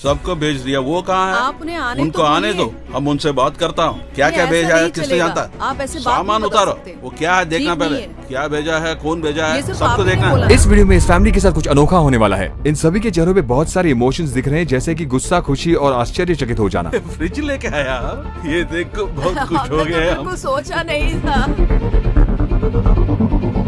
सबको भेज दिया। वो कहाँ है? आपने आने उनको तो आने दो, हम उनसे बात करता हूँ। क्या क्या भेजा है, किसने जानता? आप ऐसे बात सामान नहीं बता उतारो, सकते। वो क्या है देखना ठीक पहले, नहीं है। क्या भेजा है, कौन भेजा है, ये सिर्फ सबको आपने देखना बोला। है। इस वीडियो में इस फैमिली के साथ कुछ अनोखा होने वाला है। इन सभी के चेहरों पे बहुत सारे इमोशंस दिख रहे हैं, जैसे कि गुस्सा, खुशी और आश्चर्यचकित हो जाना। फ्रिज लेके आया, ये देख को बहुत खुश हो गए हम। हमने सोचा नहीं था।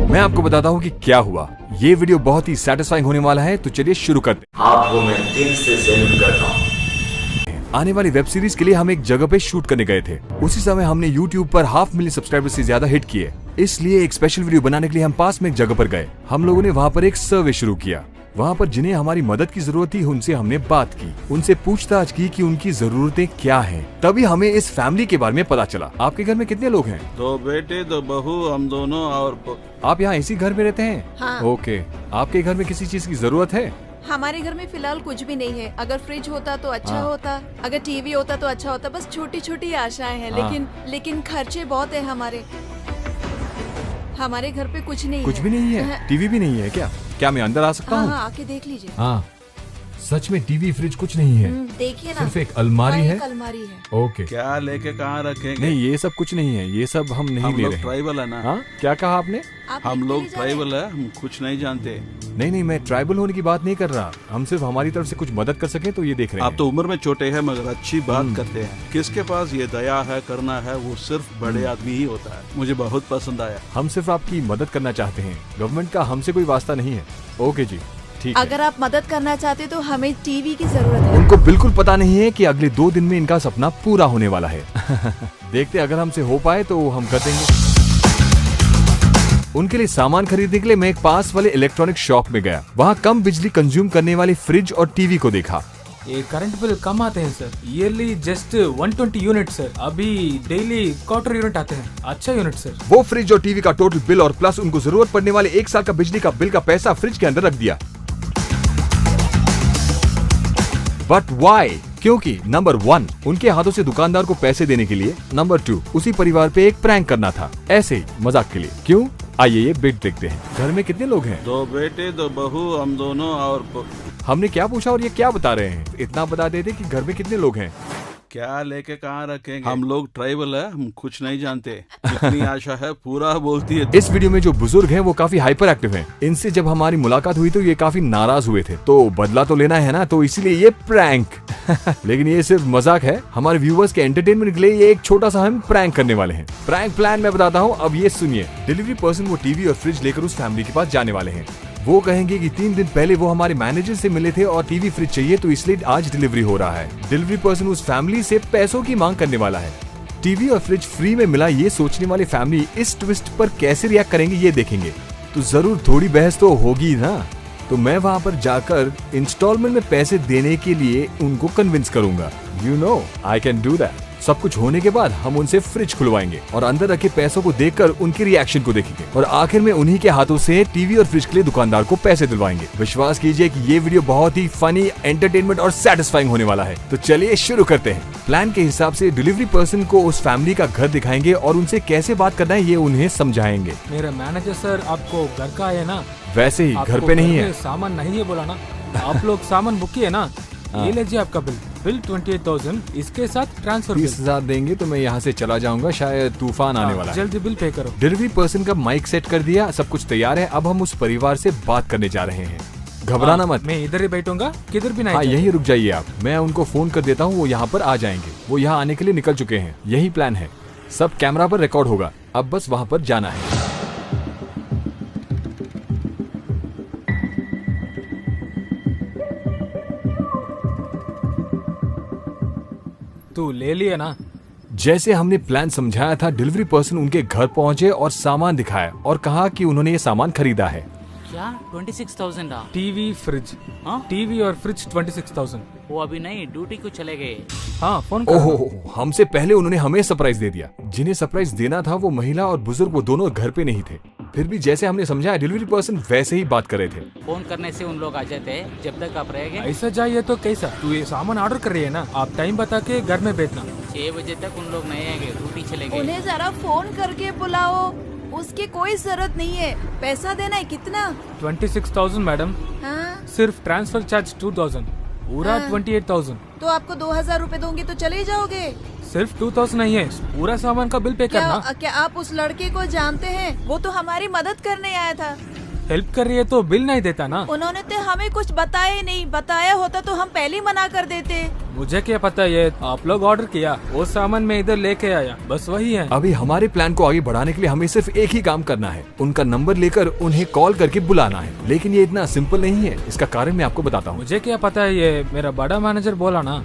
मैं आपको बताता हूँ कि क्या हुआ। ये वीडियो बहुत ही सेटिस्फाइंग होने वाला है, तो चलिए शुरू करते हैं। आपको मैं दिल से सैल्यूट करता हूँ। आने वाली वेब सीरीज के लिए हम एक जगह पे शूट करने गए थे। उसी समय हमने YouTube पर 500,000 सब्सक्राइबर्स से ज्यादा हिट किए, इसलिए एक स्पेशल वीडियो बनाने के लिए हम पास में एक जगह पर गए। हम लोगों ने वहाँ पर एक सर्वे शुरू किया। वहाँ पर जिन्हें हमारी मदद की जरूरत थी उनसे हमने बात की, उनसे पूछताछ की कि उनकी जरूरतें क्या हैं। तभी हमें इस फैमिली के बारे में पता चला। आपके घर में कितने लोग हैं? 2 बेटे 2 बहू, हम दोनों और आप यहाँ इसी घर में रहते हैं? हाँ। ओके। आपके घर में किसी चीज की जरूरत है? हमारे घर में फिलहाल कुछ भी नहीं है। अगर फ्रिज होता तो अच्छा हाँ। होता, अगर टीवी होता तो अच्छा होता। बस छोटी छोटी आशाएं हैं, हाँ। लेकिन खर्चे बहुत है हमारे घर पे कुछ नहीं कुछ है। भी नहीं है? टीवी भी नहीं है क्या? क्या मैं अंदर आ सकता हाँ हूँ? हाँ, आके देख लीजिए। हाँ, सच में टीवी, फ्रिज कुछ नहीं है। देखिए ना, सिर्फ एक अलमारी हाँ, है। एक अलमारी है। ओके। क्या लेके कहाँ रखेंगे? नहीं, ये सब कुछ नहीं है, ये सब हम नहीं हम ले लोग रहे हैं। ट्राइबल है ना। हाँ, क्या कहा आपने? आप हम लेके लोग ले जा रहे हैं? ट्राइबल है, हम कुछ नहीं जानते। नहीं, मैं ट्राइबल होने की बात नहीं कर रहा। हम सिर्फ हमारी तरफ से कुछ मदद कर सके तो ये देख रहे हैं। आप तो उम्र में छोटे हैं मगर अच्छी बात करते हैं। किसके पास ये दया है, करना है, वो सिर्फ बड़े आदमी ही होता है। मुझे बहुत पसंद आया। हम सिर्फ आपकी मदद करना चाहते हैं, गवर्नमेंट का हमसे कोई वास्ता नहीं है। ओके जी, ठीक है। अगर आप मदद करना चाहते तो हमें टीवी की जरूरत है। उनको बिल्कुल पता नहीं है कि अगले 2 दिन में इनका सपना पूरा होने वाला है। देखते अगर हमसे हो पाए तो हम कर देंगे। उनके लिए सामान खरीदने के लिए मैं एक पास वाले इलेक्ट्रॉनिक शॉप में गया। वहाँ कम बिजली कंज्यूम करने वाले फ्रिज और टीवी को देखा। ये करंट बिल कम आते हैं sir, yearly just 120 unit sir. अभी डेली 1/4 यूनिट आते हैं। अच्छा यूनिट सर। वो फ्रिज और टीवी का टोटल बिल और प्लस उनको जरूरत पड़ने वाले 1 साल का बिजली का बिल का पैसा फ्रिज के अंदर रख दिया। But why? क्योंकि नंबर 1 उनके हाथों से दुकानदार को पैसे देने के लिए, नंबर 2 उसी परिवार पे एक प्रैंक करना था, ऐसे ही मजाक के लिए। क्यों? आइए ये बिट देखते हैं। घर में कितने लोग हैं? 2 बेटे 2 बहू, हम दोनों और हमने क्या पूछा और ये क्या बता रहे हैं? इतना बता देते कि घर में कितने लोग हैं। क्या लेके कहाँ रखेंगे? हम लोग ट्राइबल है, हम कुछ नहीं जानते। जितनी आशा है पूरा बोलती है। इस वीडियो में जो बुजुर्ग हैं वो काफी हाइपर एक्टिव हैं। इनसे जब हमारी मुलाकात हुई तो ये काफी नाराज हुए थे, तो बदला तो लेना है ना, तो इसीलिए ये प्रैंक। लेकिन ये सिर्फ मजाक है। हमारे व्यूवर्स के एंटरटेनमेंट के लिए ये एक छोटा सा हम प्रैंक करने वाले हैं। प्रैंक प्लान मैं बताता हूँ, अब ये सुनिए। डिलीवरी पर्सन वो टीवी और फ्रिज लेकर उस फैमिली के पास जाने वाले हैं। वो कहेंगे कि 3 दिन पहले वो हमारे मैनेजर से मिले थे और टीवी फ्रिज चाहिए, तो इसलिए आज डिलीवरी हो रहा है। डिलीवरी पर्सन उस फैमिली से पैसों की मांग करने वाला है। टीवी और फ्रिज फ्री में मिला, ये सोचने वाली फैमिली इस ट्विस्ट पर कैसे रिएक्ट करेंगे ये देखेंगे। तो जरूर थोड़ी बहस तो होगी ना। तो मैं वहाँ पर जाकर इंस्टॉलमेंट में पैसे देने के लिए उनको कन्विंस करूंगा। You know I can do that. सब कुछ होने के बाद हम उनसे फ्रिज खुलवाएंगे और अंदर रखे पैसों को देखकर उनके रिएक्शन को देखेंगे और आखिर में उन्हीं के हाथों से टीवी और फ्रिज के लिए दुकानदार को पैसे दिलवाएंगे। विश्वास कीजिए कि ये वीडियो बहुत ही फनी, एंटरटेनमेंट और सेटिस्फाइंग होने वाला है। तो चलिए शुरू करते हैं। प्लान के हिसाब से डिलीवरी पर्सन को उस फैमिली का घर दिखाएंगे और उनसे कैसे बात करना है ये उन्हें समझाएंगे। मेरा मैनेजर सर आपको घर का है ना? वैसे ही घर पे नहीं है। सामान नहीं है बोला ना? आप लोग सामान बुक किए ना? ये लीजिए आपका बिल 28,000, इसके साथ ट्रांसफर 30,000 देंगे तो मैं यहाँ से चला जाऊंगा, शायद तूफान आने वाला है। जल्दी बिल पे करो। डिलीवरी पर्सन का माइक सेट कर दिया, सब कुछ तैयार है। अब हम उस परिवार से बात करने जा रहे हैं। घबराना मत। मैं इधर ही बैठूंगा, किधर भी नहीं। हाँ, यहीं रुक जाइए आप। मैं उनको फोन कर देता हूँ, वो यहाँ पर आ जाएंगे। वो यहाँ आने के लिए निकल चुके हैं। यही प्लान है, सब कैमरा पर रिकॉर्ड होगा। अब बस वहाँ पर जाना है। तू ले लिया ना? जैसे हमने प्लान समझाया था, डिलीवरी पर्सन उनके घर पहुंचे और सामान दिखाया और कहा कि उन्होंने ये सामान खरीदा है। क्या 26,000? TV fridge. हाँ? टीवी और फ्रिज 26,000। वो अभी नहीं, ड्यूटी को चले गए। हाँ, फोन ओहो, हमसे पहले उन्होंने हमें सरप्राइज दे दिया। जिन्हें सरप्राइज देना था वो महिला और बुजुर्ग, वो दोनों घर पे नहीं थे। फिर भी जैसे हमने समझाया, डिलीवरी पर्सन वैसे ही बात कर रहे थे। फोन करने से उन लोग आ जाते हैं। जब तक आप रहेंगे। ऐसा जाइए तो कैसा? तू ये सामान ऑर्डर कर रही है ना? आप टाइम बता के घर में भेजना। 6 बजे तक उन लोग नहीं आएंगे, ड्यूटी चले गए। उन्हें जरा फोन करके बुलाओ। उसकी कोई जरूरत नहीं है। पैसा देना है कितना? 26,000 मैडम। हाँ? सिर्फ ट्रांसफर चार्ज 2,000। पूरा हाँ। 28,000। तो आपको 2,000 रूपए दूंगी तो चले जाओगे? सिर्फ 2,000 नहीं है, पूरा सामान का बिल पे करना। क्या आप उस लड़के को जानते हैं? वो तो हमारी मदद करने आया था। हेल्प कर रही है तो बिल नहीं देता ना। उन्होंने तो हमें कुछ बताया ही नहीं, बताया होता तो हम पहले ही मना कर देते। मुझे क्या पता, ये आप लोग ऑर्डर किया, वो सामान मैं इधर लेके आया, बस वही है। अभी हमारे प्लान को आगे बढ़ाने के लिए हमें सिर्फ एक ही काम करना है, उनका नंबर लेकर उन्हें कॉल करके बुलाना है। लेकिन ये इतना सिंपल नहीं है, इसका कारण मैं आपको बताता हूँ। मुझे क्या पता है, ये मेरा बड़ा मैनेजर बोला ना।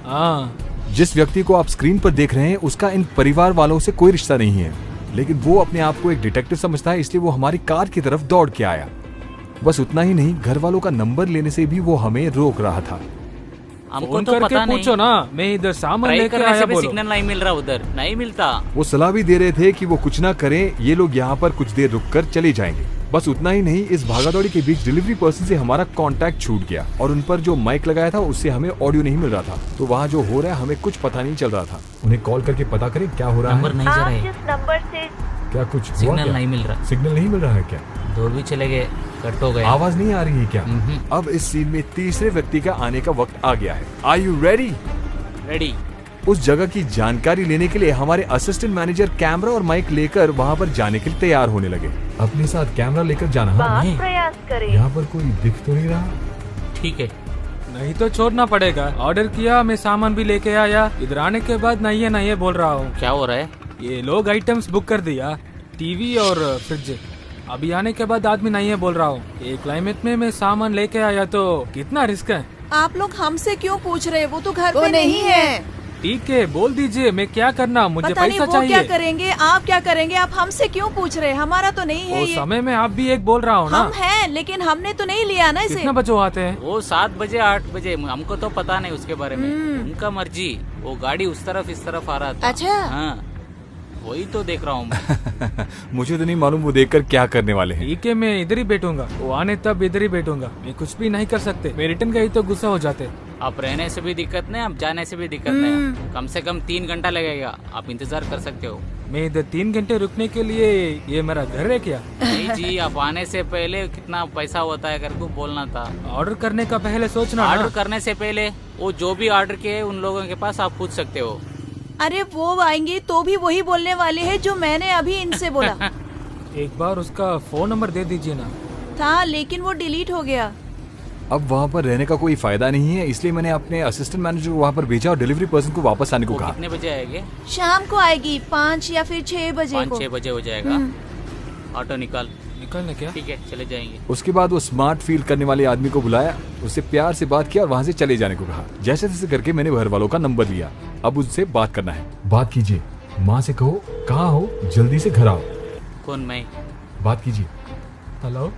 हाँ, जिस व्यक्ति को आप स्क्रीन पर देख रहे हैं उसका इन परिवार वालों से कोई रिश्ता नहीं है, लेकिन वो अपने आप को एक डिटेक्टिव समझता है, इसलिए वो हमारी कार की तरफ दौड़ के आया। बस उतना ही नहीं, घर वालों का नंबर लेने से भी वो हमें रोक रहा था। हमको फोन तो करके पता नहीं। पूछो ना, मैं इधर सामान ट्राई लेके करने आया से भी बोलो। सिग्नल नहीं मिल रहा, उधर नहीं मिलता। वो सलाह भी दे रहे थे कि वो कुछ ना करें, ये लोग यहाँ पर कुछ देर रुककर चले जाएंगे। बस उतना ही नहीं, इस भागादौड़ी के बीच डिलीवरी पर्सन से हमारा कांटेक्ट छूट गया और उन पर जो माइक लगाया था उससे हमें ऑडियो नहीं मिल रहा था। तो वहाँ जो हो रहा है हमें कुछ पता नहीं चल रहा था। उन्हें कॉल करके पता करें क्या हो रहा नंबर है। नहीं जा रहा है, जिस नंबर से क्या कुछ हुआ सिग्नल क्या? नहीं मिल रहा। सिग्नल नहीं मिल रहा है क्या? दौड़ भी चले गए, कट हो गए। आवाज नहीं आ रही है क्या? अब इस सीन में तीसरे व्यक्ति का आने का वक्त आ गया है। Are you ready? रेडी। उस जगह की जानकारी लेने के लिए हमारे असिस्टेंट मैनेजर कैमरा और माइक लेकर वहाँ पर जाने के लिए तैयार होने लगे। अपने साथ कैमरा लेकर जाना। हाँ? प्रयास करें। यहाँ पर कोई दिख तो नहीं रहा। ठीक है। नहीं तो छोड़ना पड़ेगा। ऑर्डर किया, मैं सामान भी लेके आया, इधर आने के बाद नहीं है बोल रहा हूँ। क्या हो रहा है? ये लोग आइटम्स बुक कर दिया, टीवी और फ्रिज। अभी आने के बाद आदमी नहीं है बोल रहा हूँ। ये क्लाइमेट में मैं सामान लेके आया तो कितना रिस्क है। आप लोग हमसे क्यों पूछ रहे? वो तो घर पे नहीं है। ठीक है, बोल दीजिए, मैं क्या करना, मुझे पता नहीं पैसा वो चाहिए। क्या करेंगे, आप क्या करेंगे? आप हमसे क्यों पूछ रहे? हमारा तो नहीं है वो ये। समय में आप भी एक बोल रहा हूँ ना। हम हैं, लेकिन हमने तो नहीं लिया ना इसे। कितना बजे आते हैं? वो 7 बजे 8 बजे, हमको तो पता नहीं उसके बारे में। उनका मर्जी। वो गाड़ी उस तरफ इस तरफ आ रहा था। अच्छा। हाँ, वही तो देख रहा हूँ मैं। मुझे तो नहीं मालूम वो देखकर क्या करने वाले हैं। ठीक है, मैं इधर ही बैठूंगा, वो आने तब इधर ही बैठूंगा। मैं कुछ भी नहीं कर सकते, मैं रिटर्न गई तो गुस्सा हो जाते। आप रहने से भी दिक्कत नहीं, आप जाने से भी दिक्कत नहीं। कम से कम 3 घंटा लगेगा, आप इंतजार कर सकते हो। मैं इधर 3 घंटे रुकने के लिए, ये मेरा घर है क्या? नहीं जी, आप आने से पहले कितना पैसा होता है करके बोलना था। ऑर्डर करने का पहले सोचना ऑर्डर ना। करने से पहले वो जो भी ऑर्डर किए उन लोगों के पास आप पूछ सकते हो। अरे वो आएंगे तो भी वही बोलने वाले हैं जो मैंने अभी इनसे बोला एक बार उसका फोन नंबर दे दीजिए ना। था, लेकिन वो डिलीट हो गया। अब वहाँ पर रहने का कोई फायदा नहीं है, इसलिए मैंने अपने असिस्टेंट मैनेजर को वहाँ पर भेजा और डिलीवरी पर्सन को वापस आने को वो कहा। कितने बजे आएंगे? शाम को आएगी, 5 या फिर 6 बजे 5-6 को। बजे हो जाएगा। ऑटो निकाल। निकलने क्या? ठीक है, चले जाएंगे। उसके बाद वो स्मार्ट फील करने वाले आदमी को बुलाया, उससे प्यार से बात किया और वहाँ से चले जाने को कहा। जैसे तैसे करके मैंने घर वालों का नंबर लिया। अब उससे बात करना है। बात कीजिए, माँ से कहो कहाँ हो, जल्दी से घर आओ। कौन? मैं? बात कीजिए। हेलो,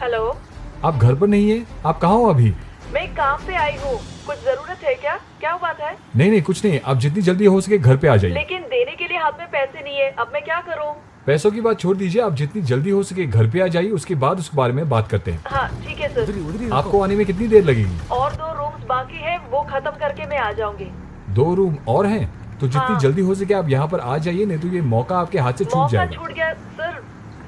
हेलो, आप घर पर नहीं है? आप कहाँ हो अभी? मैं काम पे आई हूँ। कुछ जरूरत है क्या? क्या बात है? नहीं कुछ नहीं, आप जितनी जल्दी हो सके घर पे आ जाइए। लेकिन देने के लिए हाथ में पैसे नहीं है, अब मैं क्या करूँ? पैसों की बात छोड़ दीजिए, आप जितनी जल्दी हो सके घर पे आ जाइए, उसके बाद उस बारे में बात करते हैं। हाँ ठीक है सर। उधर ही आपको आने में कितनी देर लगेगी? और 2 रूम्स बाकी है, वो खत्म करके मैं आ जाऊंगी। 2 रूम और हैं, तो जितनी हाँ। जल्दी हो सके आप यहाँ पर आ जाइए, नहीं तो ये मौका आपके हाथ से छूट मौका जाएगा। छूट गया सर,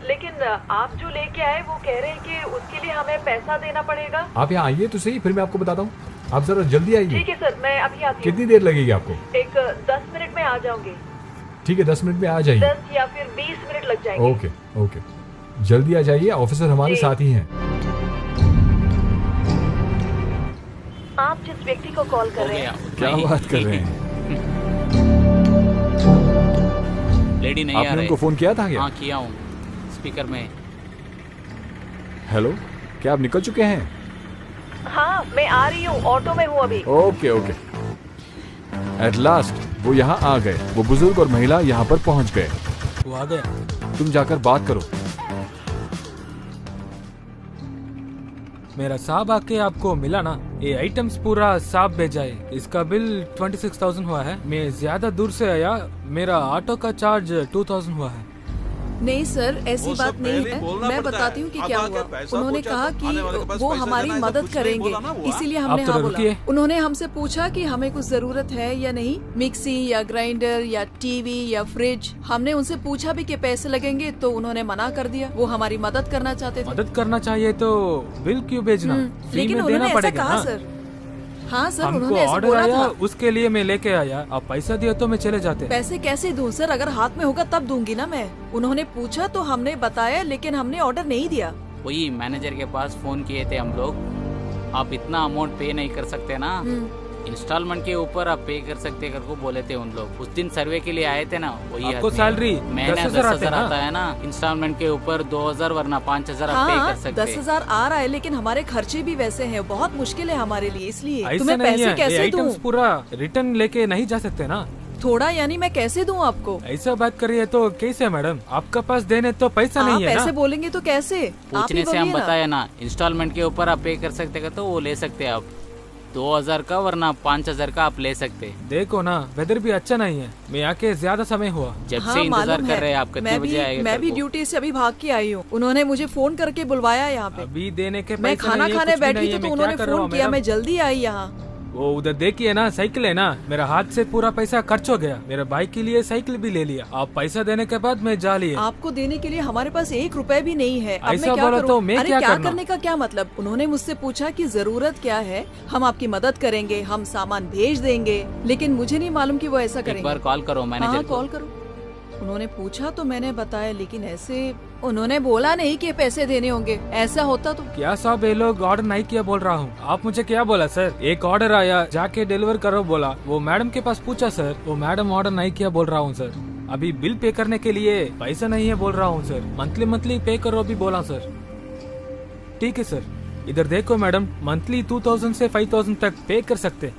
लेकिन आप जो लेके आए वो कह रहे हैं कि उसके लिए हमें पैसा देना पड़ेगा। आप यहाँ आइए तो सही, फिर मैं आपको बताता हूँ। आप जरा जल्दी आइए। ठीक है सर, मैं अभी आती हूँ। कितनी देर लगेगी आपको? एक 10 मिनट में आ जाऊंगी। ठीक है, 10 मिनट में आ जाइए। 10 या फिर 20 मिनट लग जाएंगे। ओके ओके, जल्दी आ जाइए, ऑफिसर हमारे जी। साथ ही हैं। आप जिस व्यक्ति को कॉल कर हो रहे गया। हैं, क्या नहीं, बात कर ठीक रहे है। हैं? लेडी नहीं आ आपने रहे। उनको फोन किया था क्या? हाँ, किया हूँ, स्पीकर में। हेलो, क्या आप निकल चुके हैं? हाँ मैं आ रही हूँ, ऑटो में हूँ अभी। Okay okay. एट लास्ट वो यहाँ आ गए। वो बुजुर्ग और महिला यहाँ पर पहुँच गए। वो आ गया। तुम जाकर बात करो। मेरा साहब आके आपको मिला ना, ये आइटम्स पूरा साफ भेजा है। इसका बिल 26,000 हुआ है। मैं ज्यादा दूर से आया, मेरा ऑटो का चार्ज 2,000 हुआ है। नहीं सर, ऐसी वो सब बात नहीं पहले है। बोलना मैं पड़ता बताती है। हूँ कि अब क्या आके हुआ। पैसा उन्होंने पूछा कहा तो कि आने वाले के पास वो पैसा हमारी देना है, ऐसा मदद कुछ नहीं करेंगे, बोला ना वो। इसीलिए आप हमने थोड़ा हाँ बोला। रुकिए। उन्होंने हमसे पूछा कि हमें कुछ जरूरत है या नहीं, मिक्सी या ग्राइंडर या टीवी या फ्रिज। हमने उनसे पूछा भी कि पैसे लगेंगे, तो उन्होंने मना कर दिया। वो हमारी मदद करना चाहते थे। मदद करना चाहिए तो बिल क्यों भेजना, फ्री लेकिन में उन्होंने देना ऐसा पड़ेगा कहा ना। सर। हाँ सर, हमको उन्होंने ऐसा ऑर्डर बोला आया, था। उसके लिए मैं लेके आया। आप पैसा दिया तो मैं चले जाते। पैसे कैसे दूं सर? अगर हाथ में होगा तब दूंगी ना मैं। उन्होंने पूछा तो हमने बताया, लेकिन हमने ऑर्डर नहीं दिया। वही मैनेजर के पास फोन किए थे हम लोग, आप इतना अमाउंट पे नहीं कर सकते ना, इंस्टॉलमेंट के ऊपर आप पे कर सकते कर को बोले थे उन लोग। उस दिन सर्वे के लिए आए थे ना, वही आपको आदमी। सैलरी महीने 10,000 10,000 आता है ना, इंस्टॉलमेंट के ऊपर 2,000 वरना 5,000 आप पे हाँ, कर सकते। 10,000 आ रहा है, लेकिन हमारे खर्चे भी वैसे हैं। बहुत मुश्किल है हमारे लिए, इसलिए ऐसा तुम्हें नहीं पैसे है, ये कैसे दूं? आइटम्स पूरा रिटर्न लेके नहीं जा सकते ना। थोड़ा यानी मैं कैसे दूं आपको? ऐसा बात करिए तो कैसे मैडम? आपका पास देने तो पैसा आप नहीं है पैसे ना। बोलेंगे तो कैसे? आप ही पूछने से हम बोलिए ना। बताया ना, इंस्टॉलमेंट के ऊपर आप पे कर सकते का तो वो ले सकते हैं आप, 2,000 का वरना 5,000 का आप ले सकते। देखो ना, वेदर भी अच्छा नहीं है। मैं आके ज्यादा समय हुआ। जब हाँ, से इंतजार मालूम कर है। रहे हैं आप कितने बजे आएगा मैं भी करको। ड्यूटी से अभी भाग के आई हूँ। उन्होंने मुझे फोन करके बुलवाया यहाँ पे। अभी देने के मैं पैसे खाना नहीं है, खाने कुछ भी बैठी नहीं थी है, तो मैं उन्होंने क्या कर रहा फोन हूँ किया, मैडम? मैं जल्दी आई यहाँ। वो उधर देखिए ना, साइकिल है ना, मेरा हाथ से पूरा पैसा खर्च हो गया। मेरे बाइक के लिए साइकिल भी ले लिया। आप पैसा देने के बाद मैं जा लिए। आपको देने के लिए हमारे पास 1 रुपए भी नहीं है। अब ऐसा मैं क्या बोला करूं? तो मैं अरे क्या क्या करना? करने का क्या मतलब? उन्होंने मुझसे पूछा कि जरूरत क्या है, हम आपकी मदद करेंगे, हम सामान भेज देंगे, लेकिन मुझे नहीं मालूम कि वो ऐसा एक करेंगे। बार कॉल करो हाँ, मैनेजर को। कॉल करो। उन्होंने पूछा तो मैंने बताया, लेकिन ऐसे उन्होंने बोला नहीं कि पैसे देने होंगे। ऐसा होता तो क्या साहब, ये लोग ऑर्डर नहीं किया बोल रहा हूँ। आप मुझे क्या बोला सर? एक ऑर्डर आया, जाके डिलीवर करो बोला। वो मैडम के पास पूछा सर, वो मैडम ऑर्डर नहीं किया बोल रहा हूँ सर। अभी बिल पे करने के लिए पैसा नहीं है बोल रहा हूँ सर। मंथली पे करो भी बोला सर। ठीक है सर, इधर देखो मैडम, मंथली 2,000 से 5,000 तक पे कर सकते।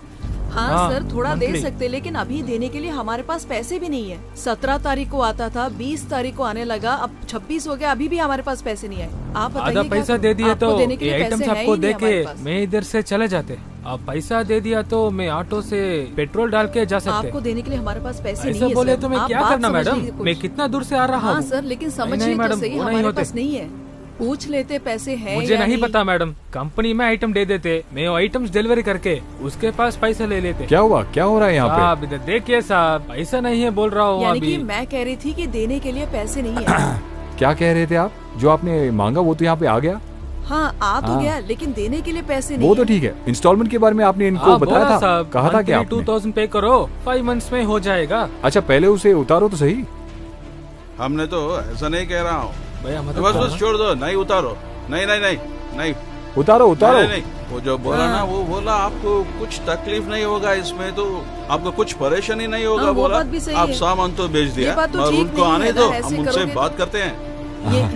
हाँ हाँ, सर, थोड़ा दे monthly। सकते, लेकिन अभी देने के लिए हमारे पास पैसे भी नहीं है। 17 तारीख को आता था, 20 तारीख को आने लगा, अब 26 हो गया, अभी भी हमारे पास पैसे नहीं आए। आप बताइए आधा क्या पैसा करूं? दे दिए आपको तो देने के ये लिए आइटम्स पैसे हैं आपको ही नहीं दे हमारे के पास। मैं इधर से चले जाते। आप पैसा दे दिया तो मैं ऑटो से पेट्रोल डाल के जा सकते। आपको देने के लिए हमारे पास पैसे नहीं ऐसा है बोले सर। तो मैं आप क्या बात करना समझिए मैडम? कुछ। मैं कितना दूर से आ रहा हाँ हूँ। सर, लेकिन नहीं, समझिए मैडम, तो सही, वो नहीं हमारे होते। पास नहीं है। पूछ लेते पैसे हैं मुझे या नहीं पता मैडम, कंपनी में आइटम दे देते, मैं वो आइटम्स डिलीवरी करके उसके पास पैसे ले लेते। क्या हुआ, क्या हो रहा है यहाँ पे? साहब इधर देखिए साहब, पैसा नहीं है बोल रहा हूँ यानी अभी। कि मैं कह रही थी कि देने के लिए पैसे नहीं है। क्या कह रहे थे आप? जो आपने मांगा वो तो यहाँ पे आ गया। हाँ, आ तो हाँ। गया, लेकिन देने के लिए पैसे नहीं वो तो है। ठीक है। इंस्टॉलमेंट के बारे में आपने इनको हाँ, बताया बोला था, साहब, कहा था क्या आपने? 2,000 पे करो, 5 मंथ्स में हो जाएगा। अच्छा, पहले उसे उतारो तो सही। हमने तो ऐसा नहीं कह रहा हूँ। भैया मदद बस करो बस ना। छोड़ दो, नहीं उतारो। नहीं नहीं नहीं नहीं उतारो उतारो। नहीं, नहीं, वो जो बोला ना, वो बोला आपको कुछ तकलीफ नहीं होगा इसमें, तो आपको कुछ परेशानी नहीं होगा। हाँ, वो बोला बात भी सही आप है। सामान तो भेज दिया, ये बात तो और ठीक उनको नहीं आने है दो, ना, ऐसे हम उनसे करोगे बात करते हैं।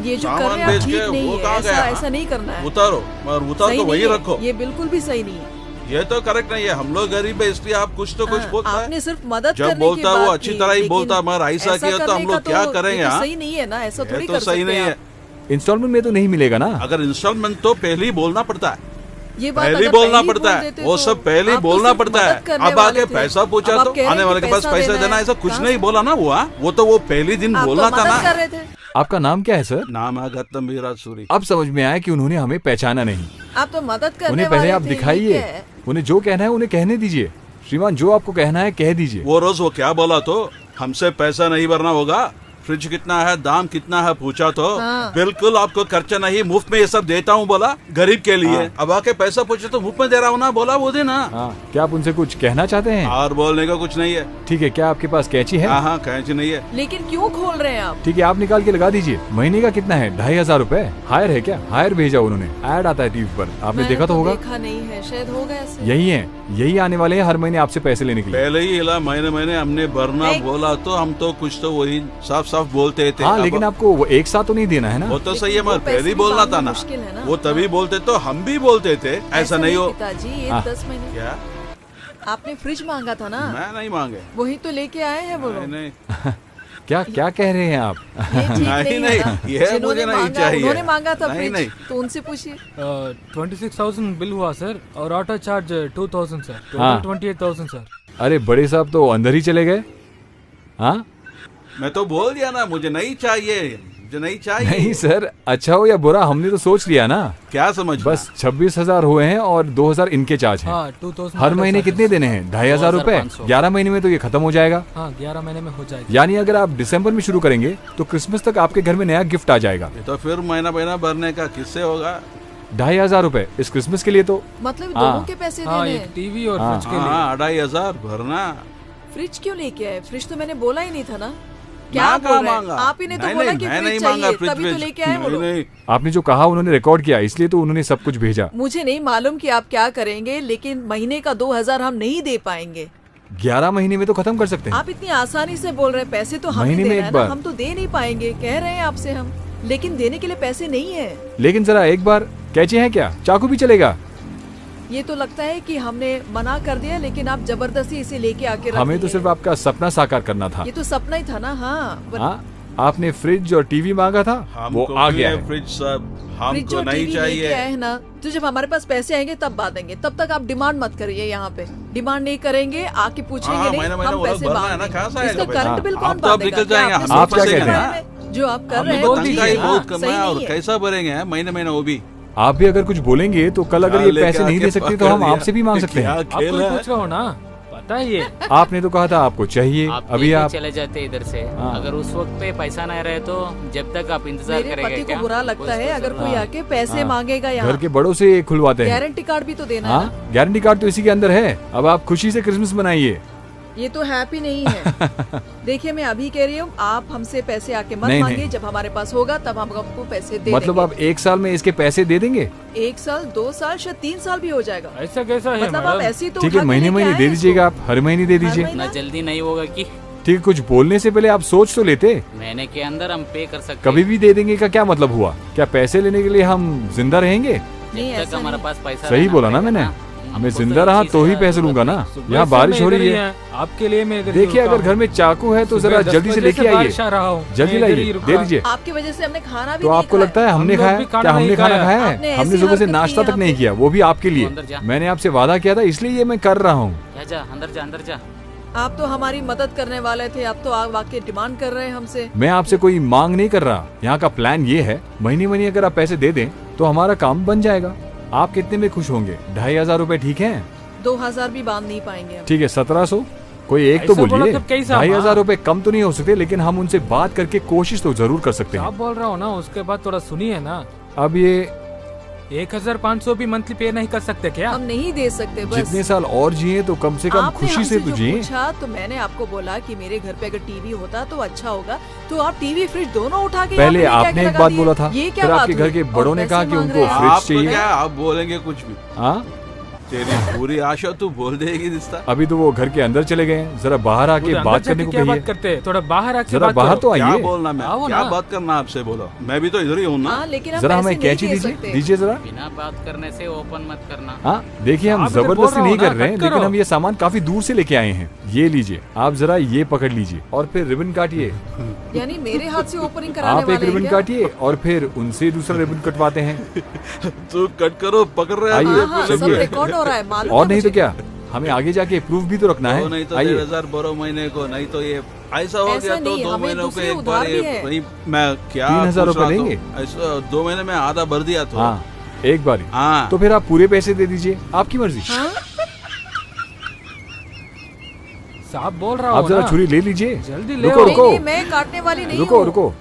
ये जो कर सामान रहे हैं आप भेज ठीक के नहीं वो है। कहाँ ऐसा गया? ऐसा नहीं करना है। उतारो, और उतार सही तो वही नहीं है। रखो। ये बिल्कुल भी सही नहीं है। ये तो करेक्ट नहीं है। हम लोग गरीब है, इसलिए आप कुछ तो कुछ हाँ, बोलता है। आपने सिर्फ मदद जब करने बोलता की है वो बात अच्छी की, तरह ही लेकिन बोलता है, मगर ऐसा किया तो हम करने लोग का क्या तो करेंगे? ये तो हाँ? सही नहीं है ना, ऐसा ये थोड़ी तो कर सही सकते नहीं हैं है। आप। इंस्टॉलमेंट में तो नहीं मिलेगा ना। अगर इंस्टॉलमेंट तो पहले ही बोलना पड़ता है, ये बात पहले अगर ही बोलना पहले पड़ता बोल है। देते वो तो सब पहले ही आप तो बोलना सिर्फ पड़ता मदद है। करने अब वाले आके थे। पैसा पूछा अब आप तो कह रहे आने हैं वाले कि के पास पैसा देना देना, है। ऐसा कुछ कहाँ नहीं से? बोला ना। वो तो वो पहले दिन आप बोलना तो था मदद ना। कर रहे थे। आपका नाम क्या है सर? नाम है गौतम वीरा सूरी। अब समझ में आया कि उन्होंने हमें पहचाना नहीं। आप तो मदद करने उन्हें पहले वाले आप थे, ये दिखाइए, क्या है? उन्हें जो कहना है उन्हें कहने दीजिए। श्रीमान, जो आपको कहना है कह दीजिए। वो रोज वो क्या बोला तो हमसे पैसा नहीं भरना होगा, फ्रिज कितना है, दाम कितना है पूछा तो हाँ। बिल्कुल आपको खर्चा नहीं, मुफ्त में ये सब देता हूँ बोला, गरीब के लिए। हाँ। अब आके पैसा पूछे तो मुफ्त में दे रहा हूँ ना, बोला वो देना। हाँ, क्या आप उनसे कुछ कहना चाहते हैं? और बोलने का कुछ नहीं है। ठीक है, क्या आपके पास कैंची है? हाँ हाँ, कैंची नहीं है। लेकिन क्यों खोल रहे हैं आप? ठीक है, आप निकाल के लगा दीजिए। महीने का कितना है? 2,500 रुपए। हायर है क्या? हायर भेजा उन्होंने, ऐड आता है टीवी पर, आपने मैंने देखा तो होगा। देखा नहीं है, शायद होगा ऐसे। यही है, यही आने वाले हैं हर महीने आपसे पैसे लेने के लिए। पहले ही हिला, महीने महीने हमने भरना नहीं। बोला तो हम तो कुछ तो वही साफ साफ बोलते थे। हाँ, अब लेकिन आपको वो एक साथ तो नहीं देना है ना। वो तो सही है, वो मगर पैसे पहले ही भी बोलना था मांगना ना। मुश्किल है ना। वो तभी बोलते तो हम भी बोलते थे, ऐसा नहीं हो। पिताजी, ये हाँ। 10 महीने क्या आपने फ्रिज मांगा था ना, मैं नहीं मांगे? वही तो लेके आए हैं वो लोग। नहीं क्या क्या कह रहे हैं आप? ये ठीक नहीं, नहीं है ना। नहीं, ये जिन्होंने मुझे नहीं मांगा, चाहिए। उन्होंने मांगा था नहीं, फ्रिज, नहीं। तो उनसे पूछिए। 26,000 बिल हुआ सर, और ऑटो चार्ज 2,000 सर, हाँ। Total 28,000 sir. अरे बड़े साहब तो अंदर ही चले गए। हाँ, मैं तो बोल दिया ना, मुझे नहीं चाहिए। मुझे नहीं चाहिए। नहीं सर, अच्छा हो या बुरा हमने तो सोच लिया ना। क्या समझ बस 26,000 हुए हैं और 2,000 इनके चार्ज हैं। हाँ 2000 हर महीने कितने देने हैं? 2,500 रुपए। 2,500। 11 महीने में तो ये खत्म हो जाएगा। हाँ 11 महीने में हो जाएगा। यानी अगर आप दिसंबर में शुरू करेंगे तो क्रिसमस तक आपके घर में नया गिफ्ट आ जाएगा। ये तो फिर महीना महीना भरने का किससे होगा? 2,500 रुपए इस क्रिसमस के लिए तो। मतलब हाँ। दोनों के पैसे हाँ देने एक हैं। टीवी और हाँ। फ्रिज के लिए। हाँ 2,500 भरना। फ्रिज क्यों लेके आए? फ्रिज तो मैंने बोला ही नहीं था ना। क्या मैं बोल कहाँ रहे हैं? मांगा? आप ही ने तो नहीं, बोला नहीं, कि मैं फ्रिज नहीं मांगा चाहिए, फ्रिज तभी तो व्रिज। लेके आए वो नहीं, लोग। नहीं। आपने जो कहा उन्होंने रिकॉर्ड किया, इसलिए तो उन्होंने सब कुछ भेजा। मुझे नहीं मालूम कि आप क्या करेंगे, लेकिन महीने का 2,000 हम नहीं दे पाएंगे। 11 महीने में तो खत्म कर सकते हैं। आप इतनी आसानी से बोल रहे हैं, पैसे तो हम महीने ही में देना एक है ना, बार। हम तो दे नहीं पाएंगे, कह रहे हैं आपसे हम, लेकिन देने के लिए पैसे नहीं है। लेकिन जरा एक बार, कैचे हैं क्या? चाकू भी चलेगा? ये तो लगता है कि हमने मना कर दिया, लेकिन आप जबरदस्ती इसे लेके आके रख हमें तो दिए। सिर्फ आपका सपना साकार करना था। ये तो सपना ही था ना। हाँ हाँ, आपने फ्रिज और टीवी मांगा था, वो हमको आ भी गया है है। फ्रिज सब, फ्रिज हमको और नहीं टीवी लेके आए चाहिए। हैं ना, तो जब हमारे पास पैसे आएंगे तब बात देंगे। तब तक आप डिमांड मत करिए। यहाँ पे डिमांड नहीं करेंगे, आके पूछेंगे हाँ, नहीं, महीना महीना हम वो लोग पैसे भरना मांग है ना, देंगे। कहाँ से आएगा इसका पैसा? करंट बिल कौन आप तो अब बांधेगा? निकल क्या जाएंगे, आपने हम आप सोचा क्या है कहते इसके हैं? बारे में? जो आप कर रहे हैं हमने वो तो ठीक महंगाई है, बहुत हाँ, कम सही है, और नहीं है। कैसा भरेंगे हैं महीने महीने वो भी? आप भी अगर कुछ बोलेंगे तो कल अगर क्या ये लेके पैसे नहीं आके दे सकते तो पकड़ हम दिया? आपसे भी मांग सकते क्या हैं। आपको खेल ही है? पूछ रहा हूँ ना, पता है ये। आपने तो कहा था आपको चाहिए, आप अभी लेके आप चले जाते इधर से। हाँ। अगर उस वक्त पे पैसा नहीं रहे तो जब तक आप इंतजार मेरे करेंगे पति क्या? को बुरा लगता है अगर कोई आके पैसे हाँ। मांगेगा घर यहाँ। के बड़ों से खुलवाते हैं। गारंटी कार्ड भी तो देना है हाँ, ना। गारंटी कार्ड तो इसी के अंदर है। अब आप खुशी से क्रिसमस मनाइए। ये तो हैप्पी नहीं है। देखिए मैं अभी कह रही हूँ, आप हमसे पैसे आके मत नहीं, मांगिए। नहीं। जब हमारे पास होगा तब हम आपको पैसे दे मतलब देंगे। आप 1 साल में इसके पैसे दे देंगे? 1 साल, 2 साल, शायद 3 साल भी हो जाएगा। ऐसा कैसा है मतलब आप मैडम? ऐसी तो ठीक उठा है, के महीने लेके महीने आए दे हैं दीजिएगा इसको। आप, हर महीने दे दीजिए। महीने? इतना जल्दी नहीं होगा कि ठीक है, कुछ बोलने से पहले आप सोच तो लेते। महीने के अंदर हम पे कर सकते कभी भी दे देंगे का क्या मतलब हुआ? क्या पैसे लेने के लिए हम जिंदा रहेंगे? नहीं, जब तक ऐसा हमारे नहीं। पास पैसा सही रहना बोला ना पड़ेगा मैंने। हमको मैं तो जिंदा रहा इसी तो ही से पैसे लूंगा ना। सुबह यहाँ से बारिश मैं हो इधर रही ही है। आपके लिए मैं इधर ही देखिए, रुका अगर हूँ। घर में चाकू है तो सुबह जरा 10 जल्दी से बजे लेके आइए। बारिश आ रहा हूँ। जल्दी मैं इधर ही लाइए, रुका दे हूँ। दीजिए। आपकी वजह से हमने खाना भी तो नहीं आपको खाया। लगता है हमने हम लोग खाया? भी खाना क्या हमने नहीं खाना खाया। खाया है? आपने हमने ऐसी सुबह से हरकत नाश्ता की तक नहीं यहाँ पे। किया, वो भी आपके लिए। अंदर जा। मैंने आपसे वादा किया था, इसलिए ये मैं कर रहा हूँ। जा जा अंदर जा अंदर जा। आप तो हमारी मदद करने वाले थे, अब तो आप आके डिमांड कर रहे हैं हमसे। मैं आपसे कोई मांग नहीं कर रहा। यहाँ का प्लान ये है, महीने महीने अगर आप पैसे दे दें तो हमारा काम बन जाएगा। आप कितने में खुश होंगे? 2,500 रुपए ठीक है? 2,000 भी बांध नहीं पाएंगे हम। ठीक है, 1700। कोई एक तो ऐसा बोला बोलिए। तब कैसा? 2,500 रुपए कम तो नहीं हो सकते, लेकिन हम उनसे बात करके कोशिश तो जरूर कर सकते आप हैं। बोल रहा हूँ ना, उसके बाद थोड़ा सुनिए ना। अब ये 1500 भी मंथली पे नहीं कर सकते क्या? हम नहीं दे सकते बस। जितने साल और जिए तो कम से कम आपने खुशी से हमसे तो जो जिए। पूछा तो मैंने आपको बोला कि मेरे घर पे अगर टीवी होता तो अच्छा होगा, तो आप टीवी फ्रिज दोनों उठा के पहले यहाँ पे लेके आपने आके एक लगा बात दिए। बोला था, ये क्या फिर बात आपके घर हुई? के और बड़ों ने पैसे कहा कि मांग उनको रहे हैं। फ्रिज आपको चाहिए। क्या, आप बोलेंगे कुछ भी? हाँ, तेरी पूरी आशा तू बोल देगी रिश्ता। अभी तो वो घर के अंदर चले गए हैं। जरा बाहर आके पूरे अंदर बात जाके करने को क्या बात कहिए। करते हैं? थोड़ा बाहर आके जरा बात बाहर करो। तो क्या आइए। बोलना आओ मैं? क्या ना। बात करना आपसे? बोलो, मैं भी तो इधर ही हूँ ना। हाँ, लेकिन हम जरा पैसे हमें नहीं कैची दे दीजिए, सकते। दीजिए जरा। बिना बात करने से ओपन मत करना। हाँ, देखिए, हम आप इधर बोल जबरदस्ती रहा नहीं हूँ ना, कर रहे हैं, कट लेकिन करो। हम ये सामान काफी दूर से लेके आए हैं। ये लीजिए, आप जरा ये पकड़ लीजिए और फिर रिबन काटिए। यानी मेरे हाथ से ओपनिंग कराने आप वाले एक हैं रिबन क्या? काटिए और फिर उनसे दूसरा रिबन कटवाते हैं। तू कट करो, पकड़ रहे आइए, हाँ, हाँ, सब चलिए। रिकॉर्ड हो रहा है, मालूम और है नहीं तो मुझे। क्या, हमें आगे जाके प्रूफ भी तो रखना तो है। नहीं तो आइए। 1,500 बोलो महीने को, नहीं तो ये ऐसा हो ऐसा गया तो नहीं, 2 हमें महीनों को दूसरे एक उधार बार भी ये है। वही मैं क्या 3,000 पूछ रहा रुपए था? लेंगे? ऐसा 2 महीने में आधा भर दिया तो। हाँ, एक बारी। हाँ। तो फिर आप पूरे पैसे दे दीजिए, आपकी मर्जी। हाँ? साहब बोल रहा आप हूँ जरा ना। छुरी ले लीजिए। जल्दी ले रुको आओ। नहीं, रुको नहीं, मैं काटने वाली नहीं रुको हूँ। रुको,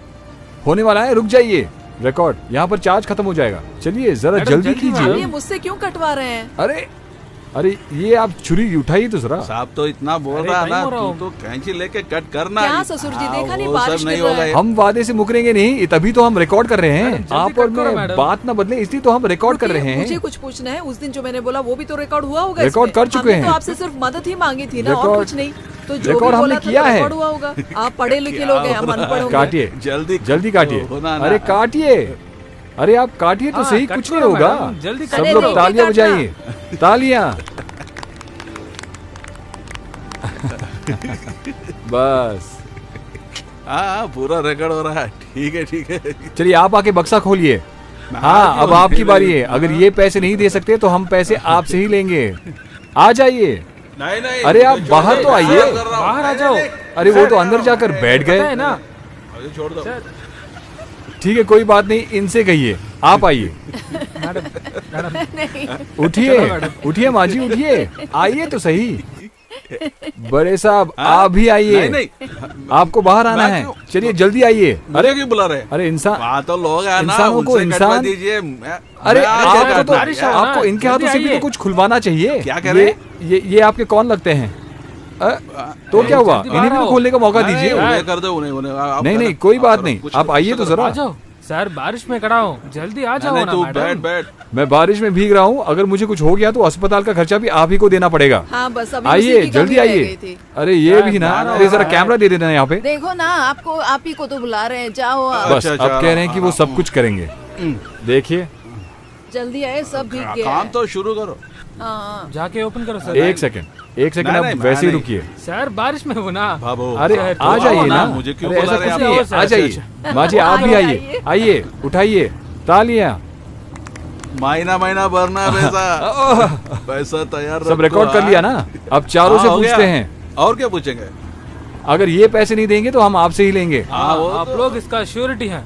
होने वाला है, रुक जाइए। रिकॉर्ड, यहाँ पर चार्ज खत्म हो जाएगा। चलिए जरा मैडम, जल्दी जल्दी आप कीजिए। ये मुझसे क्यों कटवा रहे हैं? अरे अरे, ये आप छुरी उठाइए तो जरा। साहब तो इतना बोल अरे, रहा टाइम ना, हो रहा तू हूँ। तो कैंची लेके कट करना क्या ही। ससुर जी, हाँ, देखा नहीं वो बारिश सब नहीं गिर रहा होगा है। ये। हम वादे से मुकरेंगे नहीं, तभी तो हम रिकॉर्ड कर रहे हैं। मैडम, जल्दी आप और कट करो, मैं मैडम। बात ना बदले, इसलिए तो हम रिकॉर्ड कर रहे मुझे हैं। कुछ पूछना है। उस दिन जो मैंने बोला वो भी तो रिकॉर्ड हुआ होगा। रिकॉर्ड इसमें। कर चुके हमने हैं। तो आपसे सिर्फ मदद ही मांगी थी ना, और रिकॉर्ड- कुछ नहीं। तो जो भी रिकॉर्ड हमने बोला था किया तो है। रिकॉर्ड हुआ होगा। आप पढ़े लिखे लोग हैं, हम अनपढ़ होंगे। काटिए, जल्दी जल्दी काटिए। होना ना। अरे काटिए, अरे आप काटिए तो हाँ, सही, कट कुछ नहीं करो होगा। मैडम, जल्दी सब अरे लोग नहीं, तालियां काटना। बजाइए, तालियां। बस, हाँ, पूरा रिकॉर्ड हो रहा है। ठीक है, ठीक है। चलिए आप आके बक्सा खोलिए। मैं हाँ, आ अब गया, आपकी नहीं, बारी है। नहीं। अगर ये पैसे नहीं दे सकते तो हम पैसे आपसे ही लेंगे। आ जाइए। नहीं नहीं, अरे आप मुझे बाहर छोड़ तो दो, आइए। मैं कर रहा हूँ। बाहर आ नहीं, जाओ। नहीं, अरे वो तो अंदर जाकर बैठ पता है गए। ना। अरे छोड़ दो। ठीक है, कोई बात नहीं, इनसे कहिए, आप आइए। मैडम मैडम नहीं उठिए उठिए माँ जी, उठिए, आइए तो सही। बड़े साहब आप भी आइए, नहीं आपको बाहर आना मैं है, क्यों? चलिए जल्दी आइए। अरे क्यों बुला रहे हैं? अरे इंसान, वहाँ तो लोग हैं ना, इंसानों को उनसे कटवा इंसान- दीजिए। अरे मैं आगे आपको काटना तो है। बारिश हो ना, आपको इनके हाथों से भी जल्दी तो कुछ खुलवाना चाहिए। क्या कह रहे ये आपके कौन लगते हैं? तो क्या हुआ, जल्दी इन्हें भी बाहर तो आओ। खोलने का मौका नहीं, दीजिए। उन्हें कर दो, उन्हें आप नहीं कर- नहीं कोई आप बात करो, नहीं, कुछ- आप कुछ आइए तो करो। जरा। आ जाओ सर, बारिश में खड़ा हूँ, जल्दी आ जाओ नहीं, ना तू मैडम। बैठ बैठ। मैं बारिश में भीग रहा हूँ, अगर मुझे कुछ हो गया तो अस्पताल का खर्चा भी आप ही को देना पड़ेगा। हाँ बस अभी आइए उसी की जल्दी कमी रह आइए। गई थी। अरे ये भी ना, ना, अरे जरा ना, कैमरा दे देना यहाँ पे। देखो ना, आपको आप ही को तो बुला रहे हैं, जाओ आप। बस अच्छा, अब कह रहे हैं कि वो सब कुछ करेंगे। देखिए जल्दी आए, सब भीग गया काम है। तो शुरू करो। हाँ जाके ओपन करो सर। एक सेकंड नहीं, आप नहीं, वैसे ही मैं रुकिए। सर बारिश में हो ना। बाबू अरे सर, आ तो जाइए आओ ना, ना, मुझे क्यों अरे बुला ऐसा रहे कुछ हैं नहीं आप? है, आ जाइए माँ जी, आप भी आइए, आइए उठाइए तालियां। महीना महीना भरना पैसा, पैसा तैयार सब रखो, रिकॉर्ड कर हाँ। लिया ना, अब चारों हाँ, से हो गया। पूछते हैं। और क्या पूछेंगे? अगर ये पैसे नहीं देंगे तो हम आपसे ही लेंगे। हाँ, वो आप तो- लोग इसका श्योरिटी हैं।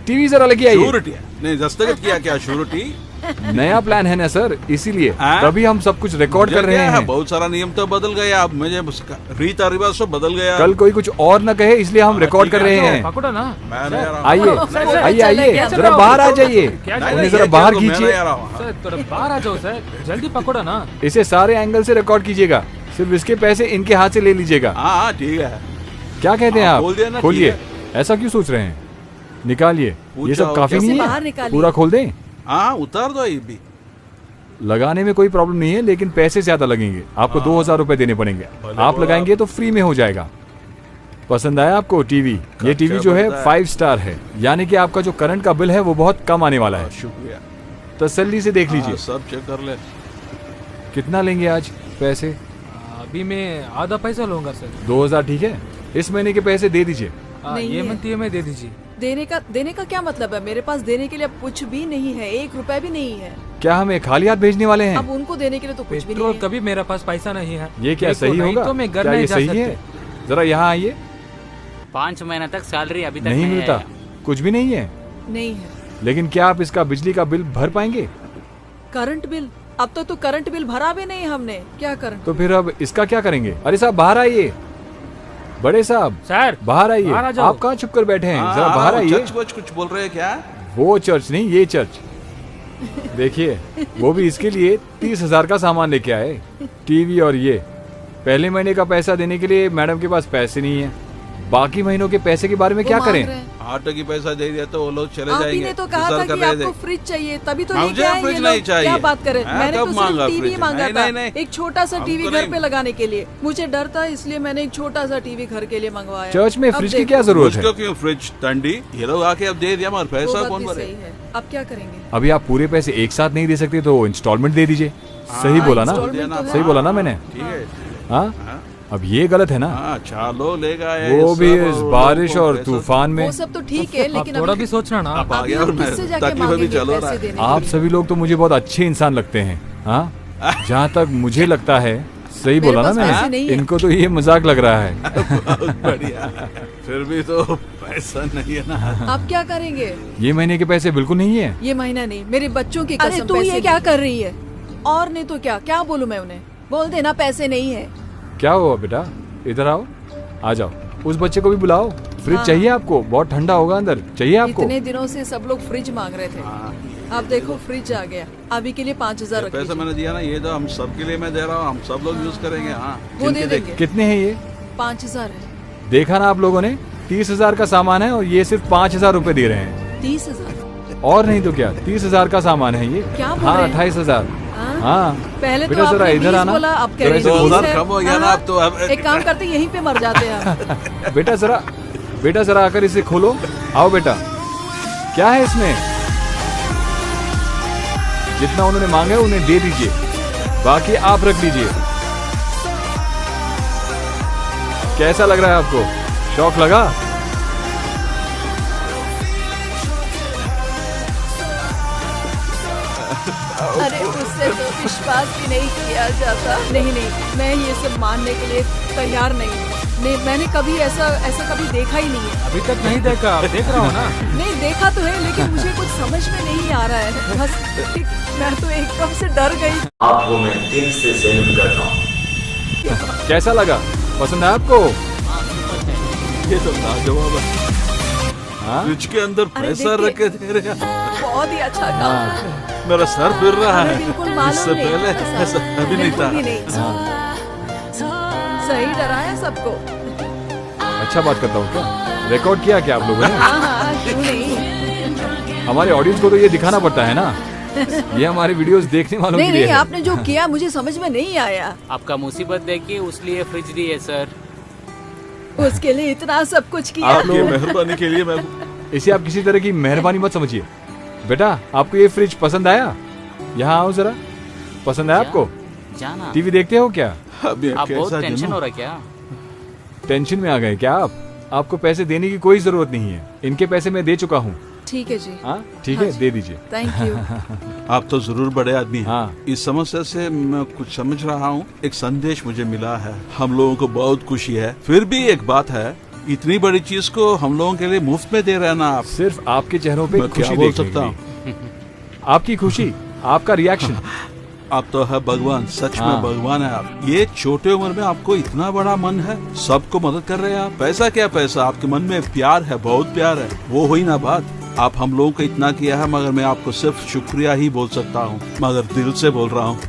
टीवी जरा लेके आइए। श्योरिटी है। नहीं, दस्तखत किया क्या श्योरिटी? नया प्लान है ना सर, इसीलिए हाँ? तभी हम सब कुछ रिकॉर्ड कर रहे हैं। बहुत सारा नियम तो बदल गया, अब मुझे रीता रिवाज सब बदल गया। कल कोई कुछ और न कहे, इसलिए हम रिकॉर्ड ठीक कर है, रहे हैं। पकड़ो ना। मैं नहीं आ रहा हूँ। आइए सर, आइए चल आइए, गया। जरा बाहर आ जाइए, क्या नहीं, उन्हें नहीं, जरा ये बाहर तो मैं नहीं खींचिए। आ रहा हूँ। सर थोड़ा बाहर आ जाओ सर, जल्दी पकड़ो ना। इसे सारे एंगल से रिकॉर्ड कीजिएगा, सिर्फ इसके पैसे इनके हाथ से ले लीजिएगा। हाँ हाँ, ठीक है। क्या कहते हैं हाँ, आप? खोल दिया ना, खोलिए, ठीक ऐसा क्यों सोच रहे हैं? निकालिए, ये पूछो, सब काफी कैसे नहीं बाहर है, निकालिए। पूरा खोल दें। हाँ, उतार दो ये भी। लगाने में कोई प्रॉब्लम नहीं है, लेकिन पैसे ज्यादा लगेंगे, आपको 2000 रुपए देने पड़ेंगे। आप लगाएंगे तो फ्री में हो जाएगा। पसंद आया आपको टीवी? ये टीवी जो है बनता है। 5 स्टार है, यानी कि आपका जो करंट का बिल है वो बहुत कम आने वाला है। शुक्रिया। तसल्ली से देख हाँ, लीजिए। सब चेक कर ले। कितना लेंगे आज पैसे? अभी मैं आधा पैसा लूंगा सर। 2000 ठीक है, इस महीने के पैसे दे दीजिए। नहीं ये है। मंथ EMI दे दीजिए। देने का क्या मतलब है? मेरे पास देने के लिए अब कुछ भी नहीं है, 1 रुपए भी नहीं है। क्या हमें खाली हाथ भेजने वाले हैं? अब उनको देने के लिए तो कुछ भी नहीं पेट्रोल है। कभी मेरे पास पैसा नहीं है। ये क्या देखो, सही नहीं होगा? तो मैं घर क्या नहीं ये जा सही सकते। है? जरा यहाँ आइए। 5 महीने तक सैलरी अभी तक नहीं मिलता, आया। कुछ भी नहीं है। नहीं है। लेकिन क्या आप इसका बिजली का बिल भर पाएंगे? Current bill? अब तक तो करंट बिल भरा भी नहीं हमने। क्या करंट? तो फिर अब इसका क्या करेंगे? अरे साहब बाहर आइए, बड़े साहब सर बाहर आइए। बाहर आ जाओ। आप कहाँ छुप कर बैठे हैं? हाँ, जरा हाँ, बाहर वो आइए। चर्च वच कुछ बोल रहे हैं क्या? वो चर्च नहीं, ये चर्च। देखिए, वो भी इसके लिए 30,000 का सामान लेके आए, टीवी और ये। पहले महीने का पैसा देने के लिए मैडम के पास पैसे नहीं है, बाकी महीनों के पैसे के बारे में वो क्या मांग करें? रहे हैं। ऑटो की पैसा दे दिया तो वो लोग चले आप ही जाएंगे। ने तो कहा इंतजार था कर कि रहे आपको थे। फ्रिज चाहिए, तभी तो मुझे लेके आए फ्रिज ये नहीं लोग। चाहिए। क्या बात करें? हाँ, मैंने कब तो मांगा सिर्फ टीवी फ्रिज? मांगा नहीं, था, नहीं, नहीं। एक छोटा सा हमको टीवी घर नहीं। पे लगाने के लिए। मुझे डर था, इसलिए मैंने एक छोटा सा टीवी घर के लिए मंगवाया। चर्च में अब फ्रिज की देखो, क्या जरूरत है? उसको क्यों फ्रिज ठंडी? ये लोग आके अब दे दिया, मगर वो पैसा बात कौन भी भरे? सही है। अब क्या करेंगे? अभी आप पूरे पैसे एक साथ नहीं दे सकते तो इंस्टॉलमेंट दे दीजिए। सही हाँ, बोला ना? इंस्टॉलमेंट तो है। सही बोला ना मैंने? ठीक है। हाँ, हाँ, अब ये गलत है ना? हाँ, चालो लेगा ये वो भी सब, इस और बारिश लोगों और को तूफान में। वो सब तो ठीक है, आप लेकिन थोड़ा अभी भी सोचना ना। आप आ अभी गए हम और मैं किससे जाके तकलीफ अभी मांगेंगे चलो रहा पैसे है। देने के आप लिए? सभी लोग तो मुझे बहुत अच्छे इंसान लगते हैं। हाँ, जहाँ तक मुझे लगता है, सही मेरे बोला ना पास पैसे मैंने? नहीं है। इनको तो ये मजाक लग रहा है। बहुत बढ़िया। फिर भी तो पैसा नहीं है ना। आप क्या करेंगे? ये महीने के पैसे बिल्कुल नहीं है। ये महीना नहीं, मेरे बच्चों की अरे कसम। तू पैसे ये क्या कर रही है? और नहीं तो क्या? क्या बोलूं मैं उन्हें? बोल देना पैसे नहीं है। क्या हुआ बेटा? इधर आओ, आ जाओ। उस बच्चे को भी बुलाओ। फ्रिज हाँ। चाहिए आपको? बहुत ठंडा होगा अंदर, चाहिए आपको? इतने दिनों से सब लोग फ्रिज मांग रहे थे। अब देखो फ्रिज आ गया। अभी के लिए 5000 रख पैसा लीजिए। मैंने दिया ना, ये तो हम सबके लिए मैं दे रहा हूँ, हम सब लोग यूज करेंगे। हाँ, वो दे जिनके देंगे। कितने हैं ये? 5000 है। देखा ना आप लोगों ने? 30,000 का सामान है और ये सिर्फ 5,000 रुपए दे रहे हैं। 30,000? और नहीं तो क्या, 30,000 का सामान है ये। क्या बोल हाँ, रहे हैं? 28,000। हाँ? हाँ, पहले तो बेटा जरा आपने इधर 20 आना। बोला, अब कह जरा रही इसे हो खोलो। 30 है। कम हो गया ना हाँ, अब तो। अब एक काम करते यहीं पे मर जाते हैं आप। बेटा जरा आकर इसे खोलो। आओ बेटा, क्या है इसमें? जितना उन्होंने मांगा है उन्हें दे दीजिए, बाकी आप रख लीजिए। कैसा लग रहा है आपको? शौक लगा? अरे उससे तो विश्वास भी नहीं किया जाता। नहीं, मैं ये सब मानने के लिए तैयार नहीं हूँ। नहीं, मैंने कभी ऐसा कभी देखा ही नहीं है। अभी तक नहीं देखा, अब देख रहा हूँ ना। नहीं देखा तो है, लेकिन मुझे कुछ समझ में नहीं आ रहा है। बस मैं तो एकदम से डर गई। आपको मैं दिल से सैल्यूट करता हूँ। कैसा लगा? पसंद है आपको? ये तो लाजवाब है। हाँ? फ्रिज के अंदर अरे पैसा देखिए। रख के दे रहे हैं। बहुत ही अच्छा काम। मेरा सर फिर रहा हमें है। बिल्कुल मालूम इससे नहीं पहले था। ऐसा कभी नहीं बिल्कुल था। भी नहीं। सही डराया सबको। अच्छा बात करता हूँ क्या? रिकॉर्ड किया क्या आप लोगों ने? हाँ, क्यों नहीं। हमारे ऑडियंस को तो ये दिखाना पड़ता है ना। ये हमारे वीडियोस देखने वालों के नहीं लिए नहीं, है। आपने जो किया मुझे समझ में नहीं आया। आपका मुसीबत देखिए उसलिए फ्रिज दी है सर। उसके लिए इतना सब कुछ किया। आपकी मेहरबानी के लिए मैं इसे आप किसी तरह की मेहरबानी मत समझिए। बेटा, आपको ये फ्रिज पसंद आया? यहाँ आओ जरा। पसंद है आपको? जाना टीवी देखते हो क्या? अभी आप बहुत कैसा टेंशन जनूं? हो रहा है क्या? टेंशन में आ गए क्या आप? आपको पैसे देने की कोई जरूरत नहीं है। इनके पैसे मैं दे चुका हूँ। ठीक है जी। हाँ ठीक हाँ है, जी। दे दीजिए। Thank you. आप तो जरूर बड़े आदमी हैं। हाँ। इस समस्या से मैं कुछ समझ रहा हूँ। एक संदेश मुझे मिला है। हम लोगों को बहुत खुशी है। फिर भी एक बात है, इतनी बड़ी चीज को हम लोगों के लिए मुफ्त में दे रहे हैं ना आप। सिर्फ आपके चेहरों पे मैं क्या खुशी बोल देखने सकता के लिए। आपकी खुशी, आपका रिएक्शन। आप तो है भगवान, सच हाँ। में भगवान है आप। ये छोटे उम्र में आपको इतना बड़ा मन है, सबको मदद कर रहे हैं आप। पैसा क्या पैसा, आपके मन में प्यार है, बहुत प्यार है। वो हुई ना बात। आप हम लोगों को इतना किया है, मगर मैं आपको सिर्फ शुक्रिया ही बोल सकता हूँ, मगर दिल से बोल रहा हूँ।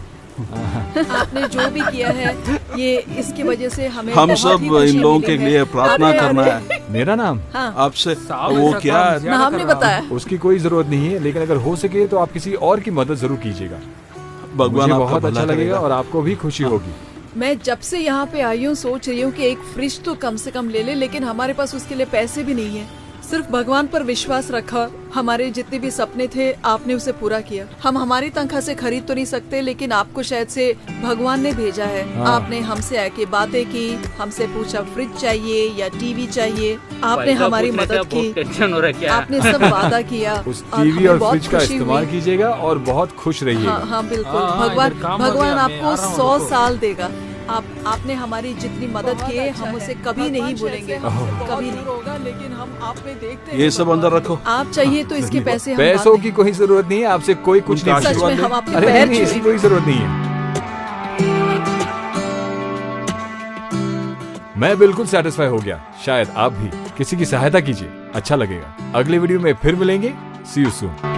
आपने जो भी किया है, ये इसकी वजह से हमें हम बहुत सब ही खुशी इन लोगों मिली के है। लिए प्रार्थना आपने- करना आपने- है मेरा नाम? हाँ, आपसे। साहब वो ऐसा क्या काम है? ज्यादा नाम कर नहीं रहा बताया। उसकी कोई जरूरत नहीं है, लेकिन अगर हो सके तो आप किसी और की मदद जरूर कीजिएगा। भगवान मुझे आपका बहुत भला अच्छा लगेगा करेगा। और आपको भी खुशी होगी। मैं जब से यहाँ पे आई हूँ सोच रही हूँ कि एक फ्रिज तो कम से कम ले ले, लेकिन हमारे पास उसके लिए पैसे भी नहीं है। सिर्फ भगवान पर विश्वास रखा। हमारे जितने भी सपने थे आपने उसे पूरा किया। हम हमारी तनख्वाह से खरीद तो नहीं सकते, लेकिन आपको शायद से भगवान ने भेजा है। हाँ। आपने हमसे आके बातें की, हमसे पूछा फ्रिज चाहिए या टीवी चाहिए। आपने पैसा हमारी पूछने से मदद बहुत की। टेंशन हो रहा है क्या? आपने सब वादा किया। उस और टीवी हमें और बहुत फ्रिज का खुशी इस्तेमाल हुई। कीजिएगा और बहुत खुश रहिएगा। हाँ हाँ बिल्कुल। हाँ, भगवान इधर काम हो भगवान गया, मैं आपको आ रहा हूँ, 100 रुको। साल देगा। आपने हमारी जितनी मदद की है, हम उसे कभी नहीं भूलेंगे। कभी नहीं होगा, लेकिन हम आप में देखते ये सब अंदर रखो। आप चाहिए तो इसके पैसे हम पैसों बाद की कोई जरूरत नहीं है, आपसे कोई कुछ नहीं उनका सच में पूछेगा। हम आपके अरे पैर नहीं, इसकी छुएंगे। कोई जरूरत नहीं है। मैं बिल्कुल सेटिस्फाई हो गया। शायद आप भी किसी की सहायता कीजिए, अच्छा लगेगा। अगले वीडियो में फिर मिलेंगे। सी यू सून।